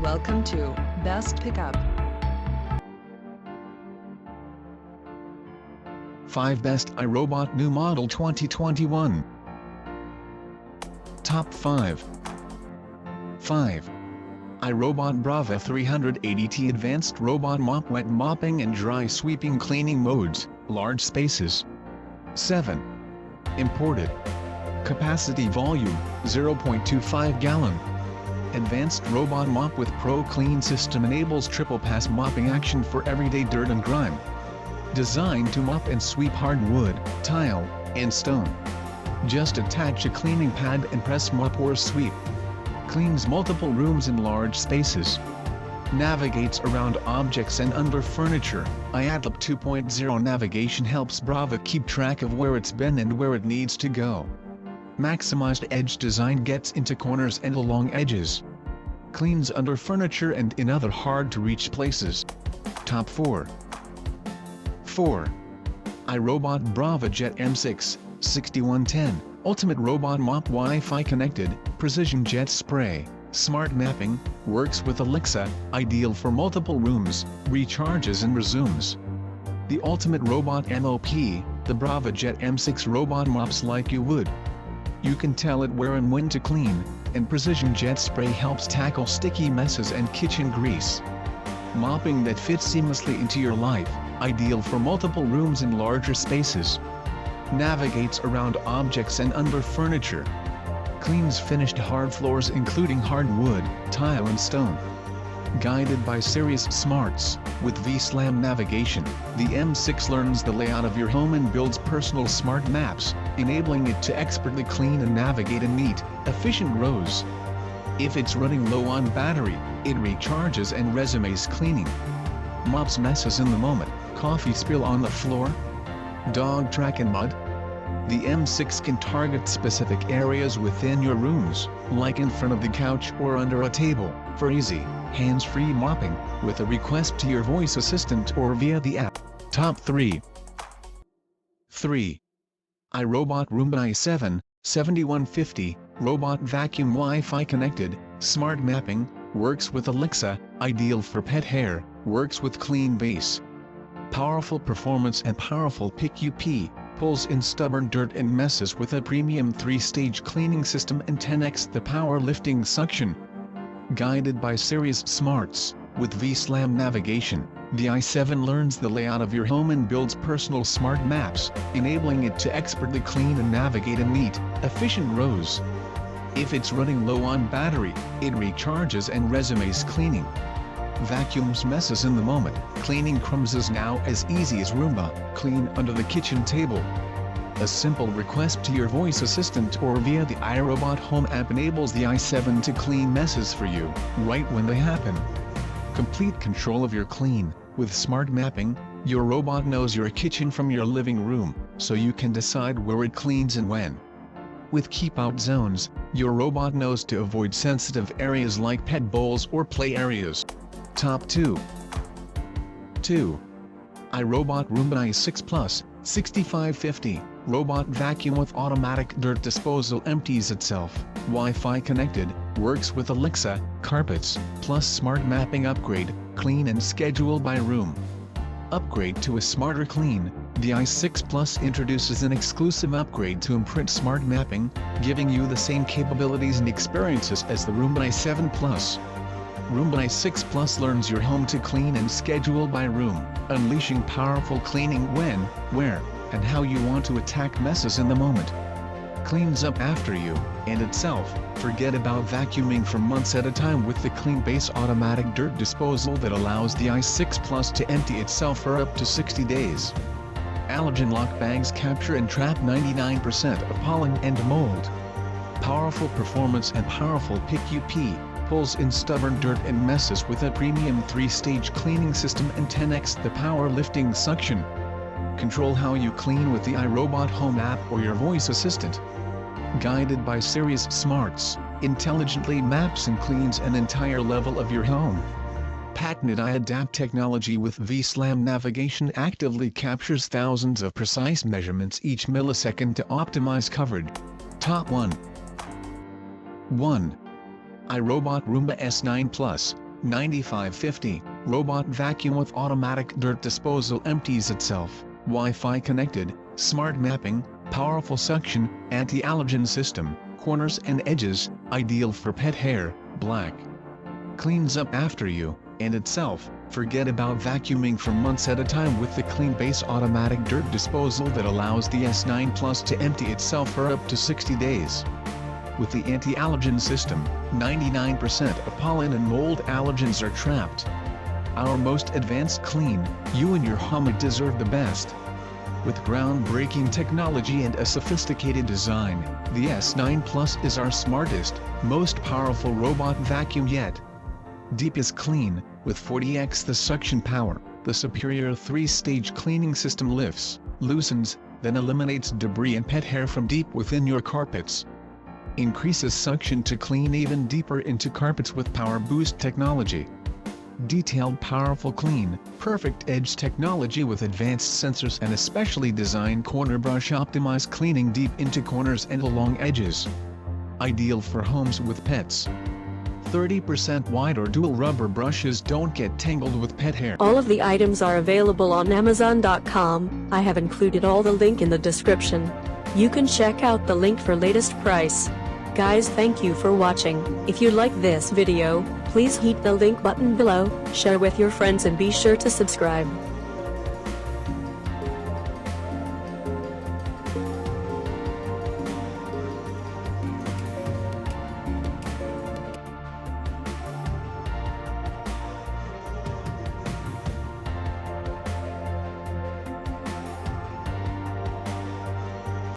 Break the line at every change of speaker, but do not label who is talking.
Welcome to Best Pickup.
5 Best iRobot New Model 2021. Top 5. 5. iRobot Braava 380T Advanced Robot Mop. Wet mopping and dry sweeping cleaning modes, large spaces. 7. Imported. Capacity volume, 0.25 gallon. Advanced Robot Mop with Pro Clean System enables triple pass mopping action for everyday dirt and grime. Designed to mop and sweep hard wood, tile, and stone. Just attach a cleaning pad and press mop or sweep. Cleans multiple rooms and large spaces. Navigates around objects and under furniture. iRobot 2.0 navigation helps Braava keep track of where it's been and where it needs to go. Maximized edge design gets into corners and along edges. Cleans under furniture and in other hard-to-reach places. Top 4. 4. iRobot Braava Jet M6, 6110, Ultimate Robot Mop. Wi-Fi connected, precision jet spray, smart mapping, works with Alexa, ideal for multiple rooms, recharges and resumes. The Ultimate Robot MOP, the Braava Jet M6 robot mops like you would. You can tell it where and when to clean, and precision jet spray helps tackle sticky messes and kitchen grease. Mopping that fits seamlessly into your life, ideal for multiple rooms and larger spaces. Navigates around objects and under furniture. Cleans finished hard floors including hardwood, tile and stone. Guided by Sirius Smarts, with V-Slam navigation, the M6 learns the layout of your home and builds personal smart maps, enabling it to expertly clean and navigate a neat, efficient rows. If it's running low on battery, it recharges and resumes cleaning. Mops messes in the moment, coffee spill on the floor, dog track and mud. The M6 can target specific areas within your rooms, like in front of the couch or under a table, for easy, hands-free mopping, with a request to your voice assistant or via the app. Top 3. 3. iRobot Roomba i7, 7150, Robot Vacuum. Wi-Fi connected, smart mapping, works with Alexa, ideal for pet hair, works with clean base. Powerful performance and powerful PQP, pulls in stubborn dirt and messes with a premium 3-stage cleaning system and 10x the power lifting suction. Guided by Sirius Smarts, with V-Slam navigation, the i7 learns the layout of your home and builds personal smart maps, enabling it to expertly clean and navigate a neat, efficient rows. If it's running low on battery, it recharges and resumes cleaning. Vacuums messes in the moment, cleaning crumbs is now as easy as Roomba, clean under the kitchen table. A simple request to your voice assistant or via the iRobot Home app enables the i7 to clean messes for you, right when they happen. Complete control of your clean, with smart mapping, your robot knows your kitchen from your living room, so you can decide where it cleans and when. With keep-out zones, your robot knows to avoid sensitive areas like pet bowls or play areas. Top 2. 2. iRobot Roomba i6 Plus, 6550, Robot Vacuum with automatic dirt disposal. Empties itself, Wi-Fi connected, works with Alexa, carpets, plus smart mapping. Upgrade, clean and schedule by room. Upgrade to a smarter clean, the i6 Plus introduces an exclusive upgrade to imprint smart mapping, giving you the same capabilities and experiences as the Roomba i7 Plus. Roomba i6 Plus learns your home to clean and schedule by room, unleashing powerful cleaning when, where, and how you want to attack messes in the moment. Cleans up after you, and itself. Forget about vacuuming for months at a time with the Clean Base automatic dirt disposal that allows the i6 Plus to empty itself for up to 60 days. Allergen lock bags capture and trap 99% of pollen and mold. Powerful performance and powerful PQP, pulls in stubborn dirt and messes with a premium 3-stage cleaning system and 10x the power lifting suction. Control how you clean with the iRobot Home app or your voice assistant. Guided by Sirius Smarts, intelligently maps and cleans an entire level of your home. Patented iAdapt technology with V-Slam navigation actively captures thousands of precise measurements each millisecond to optimize coverage. Top 1. 1. iRobot Roomba S9 Plus, 9550, robot vacuum with automatic dirt disposal empties itself, Wi-Fi connected, smart mapping, powerful suction, anti-allergen system, corners and edges, ideal for pet hair, black. Cleans up after you, and itself. Forget about vacuuming for months at a time with the Clean Base automatic dirt disposal that allows the S9 Plus to empty itself for up to 60 days. With the anti-allergen system, 99% of pollen and mold allergens are trapped. Our most advanced clean, you and your home deserve the best. With groundbreaking technology and a sophisticated design, the S9 Plus is our smartest, most powerful robot vacuum yet. Deep is clean, with 40x the suction power. The superior 3-stage cleaning system lifts, loosens, then eliminates debris and pet hair from deep within your carpets. Increases suction to clean even deeper into carpets with Power Boost technology. Detailed powerful clean, perfect edge technology with advanced sensors and a specially designed corner brush optimized cleaning deep into corners and along edges. Ideal for homes with pets. 30% wide or dual rubber brushes don't get tangled with pet hair.
All of the items are available on Amazon.com. I have included all the link in the description. You can check out the link for latest price. Guys, thank you for watching. If you like this video, please hit the link button below, share with your friends and be sure to subscribe.